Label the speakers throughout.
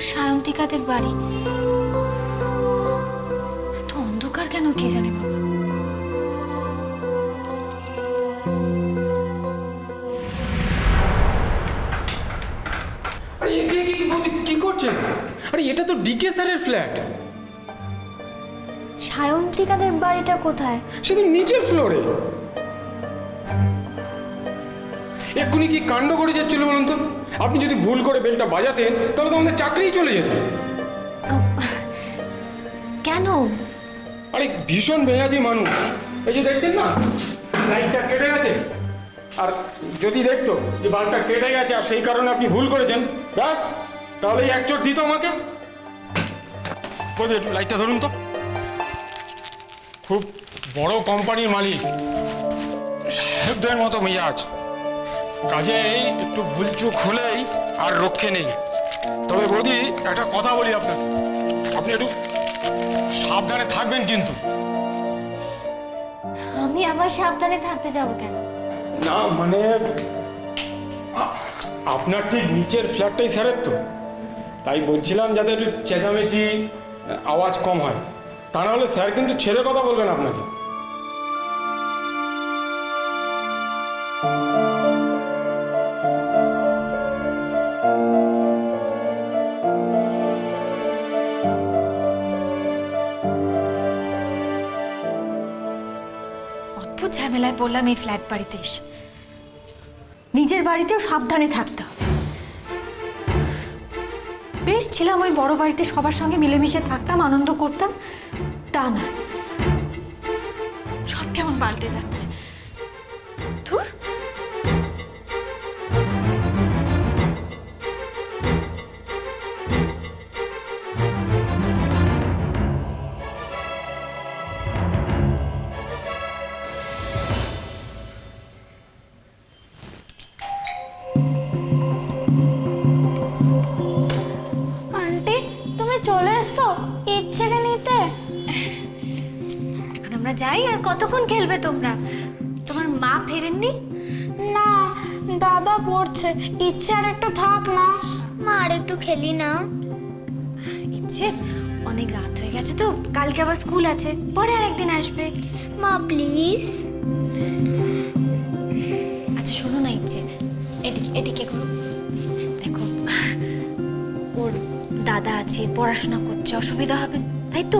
Speaker 1: সায়ন্তিকাদের বাড়ি। এত অন্ধকার কেন কে জানে বাবা।
Speaker 2: আরে কি করছেন? আরে এটা তো ডিকে স্যারের ফ্ল্যাট।
Speaker 1: সায়ন্তিকাদের বাড়িটা কোথায়?
Speaker 2: সে তো নিচের ফ্লোরে। এক্ষুনি কি কাণ্ড করে যাচ্ছিল বলুন তো? আপনি যদি ভুল করে বেলটা বাজাতেন তাহলে তো আমাদের চাকরিই চলে যেত।
Speaker 1: কেন?
Speaker 2: আরে ভীষণ মেজাজি মানুষ। এই যে দেখছেন না, লাইটটা কেটে গেছে। আর যদি দেখতো যে বাল্বটা কেটে গেছে আর সেই কারণে আপনি ভুল করেছেন, ব্যাস তাহলে এক চোট দিত আমাকে। একটু লাইটটা ধরুন তো। খুব বড় কোম্পানির মালিক, সাহেবদের মতো মেজাজ। কাজেই একটু ভুলচুক হলেই আর রক্ষে নেই। তবে বৌদি একটা কথা বলি আপনাকে, আপনি একটু সাবধানে থাকবেন কিন্তু।
Speaker 1: আমি আবার সাবধানে থাকতে যাব কেন?
Speaker 2: না মানে আপনার ঠিক নিচের ফ্ল্যাটটাই স্যারের তো, তাই বলছিলাম যাতে একটু চেঁচামেচি আওয়াজ কম হয়। তা নাহলে স্যার কিন্তু ছেড়ে কথা বলবেন আপনাকে।
Speaker 1: অদ্ভুত ঝামেলায় পড়লাম এই ফ্ল্যাট বাড়িতে এসে। নিজের বাড়িতেও সাবধানে থাকতে হবে। বেশ ছিলাম ওই বড় বাড়িতে, সবার সঙ্গে মিলেমিশে থাকতাম, আনন্দ করতাম। তা না, সব কেমন পাল্টে যাচ্ছে। ধুর।
Speaker 3: আন্টি, তুমি চলে এসছো ইচ্ছেকে নিতে?
Speaker 1: এখন আমরা যাই। আর কতক্ষণ খেলবে তোমরা? তোমার মা ফেরেননি?
Speaker 3: না, দাদা পড়ছে। ইচ্ছে আর একটু থাক না।
Speaker 4: মা আর একটু খেলি না।
Speaker 1: ইচ্ছে, অনেক রাত হয়ে গেছে তো, কালকে আবার স্কুল আছে, পরে আর একদিন আসবে।
Speaker 4: মা প্লিজ।
Speaker 1: আচ্ছা শোনো না ইচ্ছে, এদিকে এদিকে করো। দেখো, ওর দাদা আছে, পড়াশোনা করছে, অসুবিধা হবে, তাই তো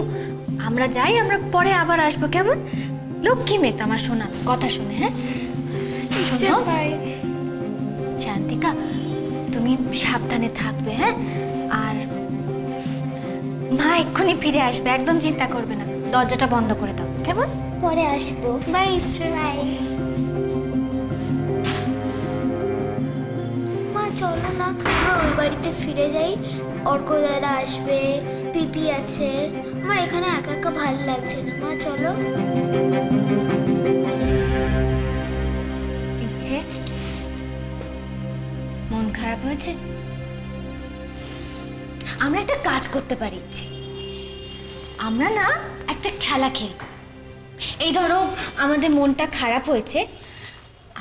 Speaker 1: আমরা যাই, আমরা পরে আবার আসবো, কেমন? লক্ষ্মী মেয়ে তো আমার, শোনা কথা শুনে। হ্যাঁ শোনো শান্তিকা, তুমি সাবধানে থাকবে, হ্যাঁ? আর মা এক্ষুনি ফিরে আসবে, একদম চিন্তা করবে না। দরজাটা বন্ধ করে দাও, কেমন?
Speaker 4: পরে আসবো।
Speaker 3: বাই ইচ্ছে।
Speaker 4: বাই। মা চলো না, আমরা ওই বাড়িতে ফিরে যাই। অর্ক দাদা আসবে, পিপি আছে। আমার এখানে একা একা ভালো লাগছে না। মা চলো।
Speaker 1: ইচ্ছে, মন খারাপ হয়েছে? আমরা একটা কাজ করতে পারি ইচ্ছে। আমরা না একটা খেলা খেলব। এই ধরো আমাদের মনটা খারাপ হয়েছে,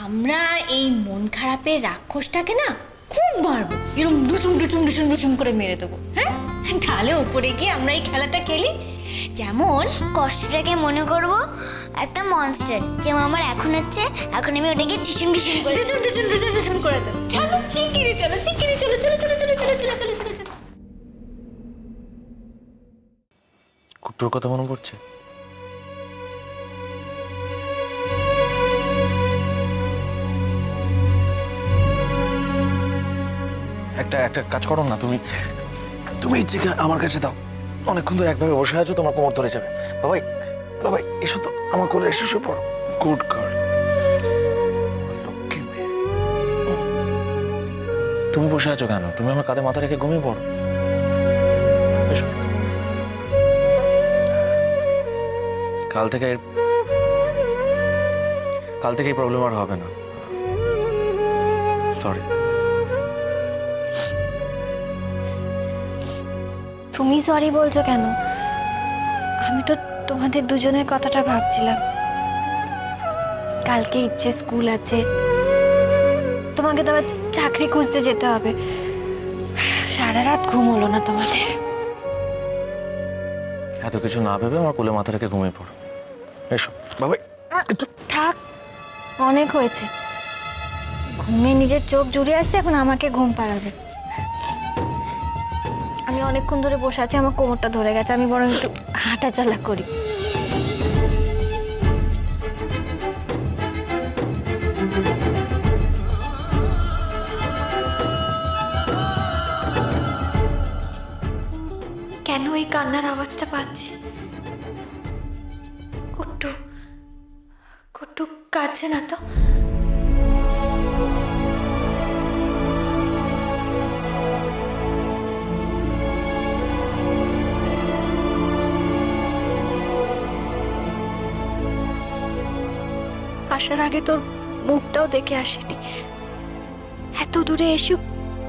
Speaker 1: আমরা এই মন খারাপের রাক্ষসটাকে না খুব মারবো, এরকম ডুচুম ডুচুম ডুচুম ডুচুম করে মেরে দেবো। হ্যাঁ, তাহলে উপরে গিয়ে আমরা এই খেলাটা খেলি। যেমন
Speaker 4: কষ্টটাকে মনে করব একটা মনস্টার, যেমন আমার এখন হচ্ছে, এখন আমি ওটাকে টিসুম টিসুম করে
Speaker 1: ডুচুম ডুচুম ডুচুম ডুচুম করে দেবো। চলো শিগগিরই চলো, শিগগিরই চলো, চলো চলো চলো চলো চলো চলো চলো চলো।
Speaker 5: কুট্টুর কথা মনে পড়ছে? একটা একটা কাজ করো না, তুমি তুমি ইচ্ছেকে আমার কাছে দাও। অনেকক্ষণ ধরে একভাবে বসে আছো, তোমার কোমর ধরে যাবে। বাবাই বাবাই এসো তো, আমার কোলে এসে শুয়ে পড়ো। গুড গার্ল, লক্ষ্মী মেয়ে। তুমি বসে আছো কেন? তুমি আমার কাঁধে মাথা রেখে ঘুমিয়ে পড়ো। এসো। কাল থেকে এই প্রবলেম আর হবে না। সরি।
Speaker 1: তুমি সরি বলছো কেন? আমি তো তোমাদের দুজনের কথাটা ভাবছিলাম। কালকে ইচ্ছে স্কুল আছে, তোমাকে তো আবার চাকরি খুঁজতে যেতে হবে। সারা সারা রাত ঘুম হলো না তোমাদের।
Speaker 5: এত কিছু না ভেবে আমার কোলে মাথা রেখে ঘুমিয়ে পড়ো। এসো বাবাই, একটু
Speaker 1: থাক, অনেক হয়েছে। ঘুমে নিজের চোখ জুড়ে আসছে, এখন আমাকে ঘুম পাড়াবে। আমি অনেকক্ষণ ধরে বসে আছি, আমার কোমরটা ধরে গেছে, আমি বরং একটু হাঁটা চলা করি। কেন এই কান্নার আওয়াজটা পাচ্ছি? কুট্টু, কুট্টু কাঁদছে না তো? আসার আগে তোর মুখটাও দেখে আসেনি, এত দূরে এসেও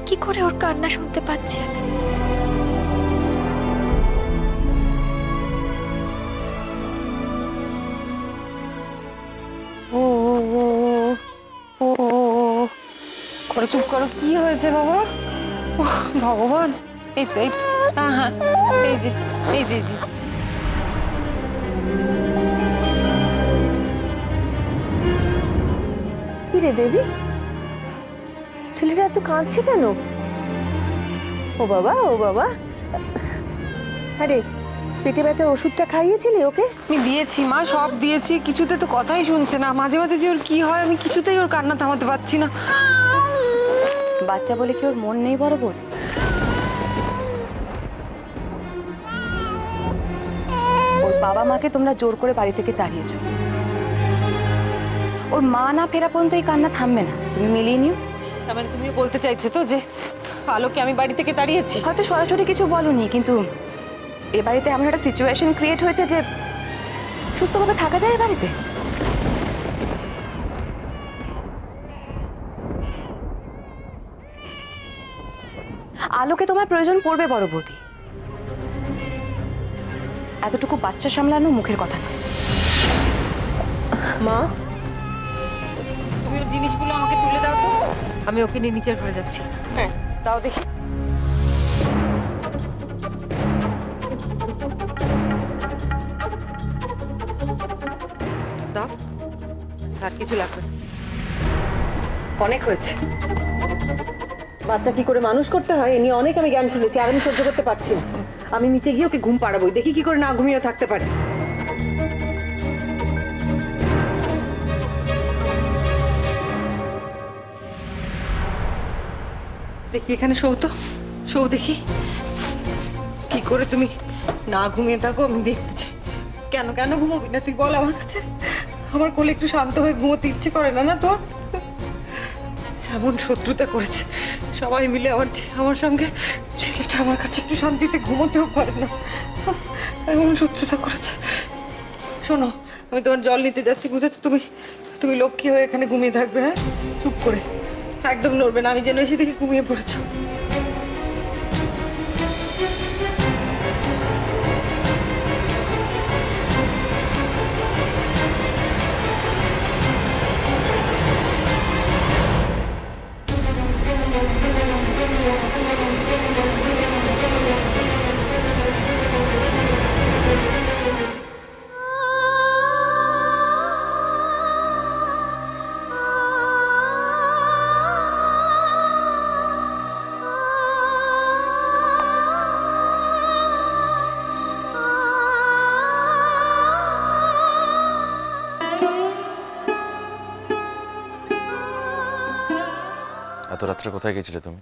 Speaker 1: কি করে ওর কান্না শুনতে পাচ্ছি আমি?
Speaker 6: ও ও ও ও ও করে চুপ করো, কি হয়েছে বাবা? ওহ, ভগবান, এই তো এই তো, হ্যাঁ হ্যাঁ, এই যে এই যে এই যে।
Speaker 7: কি রে দেবী, ছেলেটা এত কাঁদছে কেন? ও বাবা, ও বাবা, আরে পেটে ব্যথার ওষুধটা খাইয়েছিলি ওকে?
Speaker 6: আমি দিয়েছি মা, সব দিয়েছি, কিছুতে তো কথাই শুনছে না। মাঝে মাঝে যে ওর কি হয় আমি কিছুতেই ওর কান্না থামাতে পারছি না।
Speaker 7: বাচ্চা বলে কি ওর মন নেই বড় বোধ? ওর বাবা মাকে তোমরা জোর করে বাড়ি থেকে তাড়িয়েছো, ওর মা না ফেরা পর্যন্ত এই কান্না থামবে না, তুমি মিলিয়ে নিও।
Speaker 6: তার মানে তুমি বলতে চাইছো তো যে আলোকে আমি বাড়ি থেকে তাড়িয়েছি?
Speaker 7: হয়তো সরাসরি কিছু বলনি, কিন্তু এ বাড়িতে এমন একটা সিচুয়েশন ক্রিয়েট হয়েছে যে সুস্থভাবে থাকা যায় এ বাড়িতে? আলোকে তোমার প্রয়োজন পড়বে বড় বৌদি, এতটুকু বাচ্চা সামলানো মুখের কথা নয়।
Speaker 6: মা, তুমি ওর জিনিসগুলো আমাকে তুলে দাও তো, আমি ওকে নিয়ে নিচের ঘরে যাচ্ছি। হ্যাঁ দাও দেখি। দাও, স্যার কিছু লাগবে না। অনেক হয়েছে। বাচ্চা কি করে মানুষ করতে হয় এ নিয়ে অনেক আমি জ্ঞান শুনেছি, আর আমি সহ্য করতে পারছি না। আমি নিচে গিয়ে ওকে ঘুম পাড়াবো, দেখি কি করে না ঘুমিয়ে থাকতে পারে। দেখি এখানে শো তো, শো দেখি কি করে তুমি না ঘুমিয়ে থাকো, আমি দেখতে চাই। কেন কেন ঘুমোবি না তুই বল আমার কাছে? আমার কোলে একটু শান্ত হয়ে ঘুমোতে ইচ্ছে করে না, না তোর? এমন শত্রুতা করেছে সবাই মিলে আমার সঙ্গে, ছেলেটা আমার কাছে একটু শান্তিতে ঘুমোতেও পারে না, এমন শত্রুতা করেছে। শোনো, আমি তোমার জল নিতে যাচ্ছি, বুঝেছো? তুমি তুমি লক্ষ্মী হয়ে এখানে ঘুমিয়ে থাকবে, হ্যাঁ? চুপ করে একদম নড়বে না, আমি যেন এসে দেখে ঘুমিয়ে পড়েছো।
Speaker 5: এত রাত্রে কোথায় গেছিলে তুমি?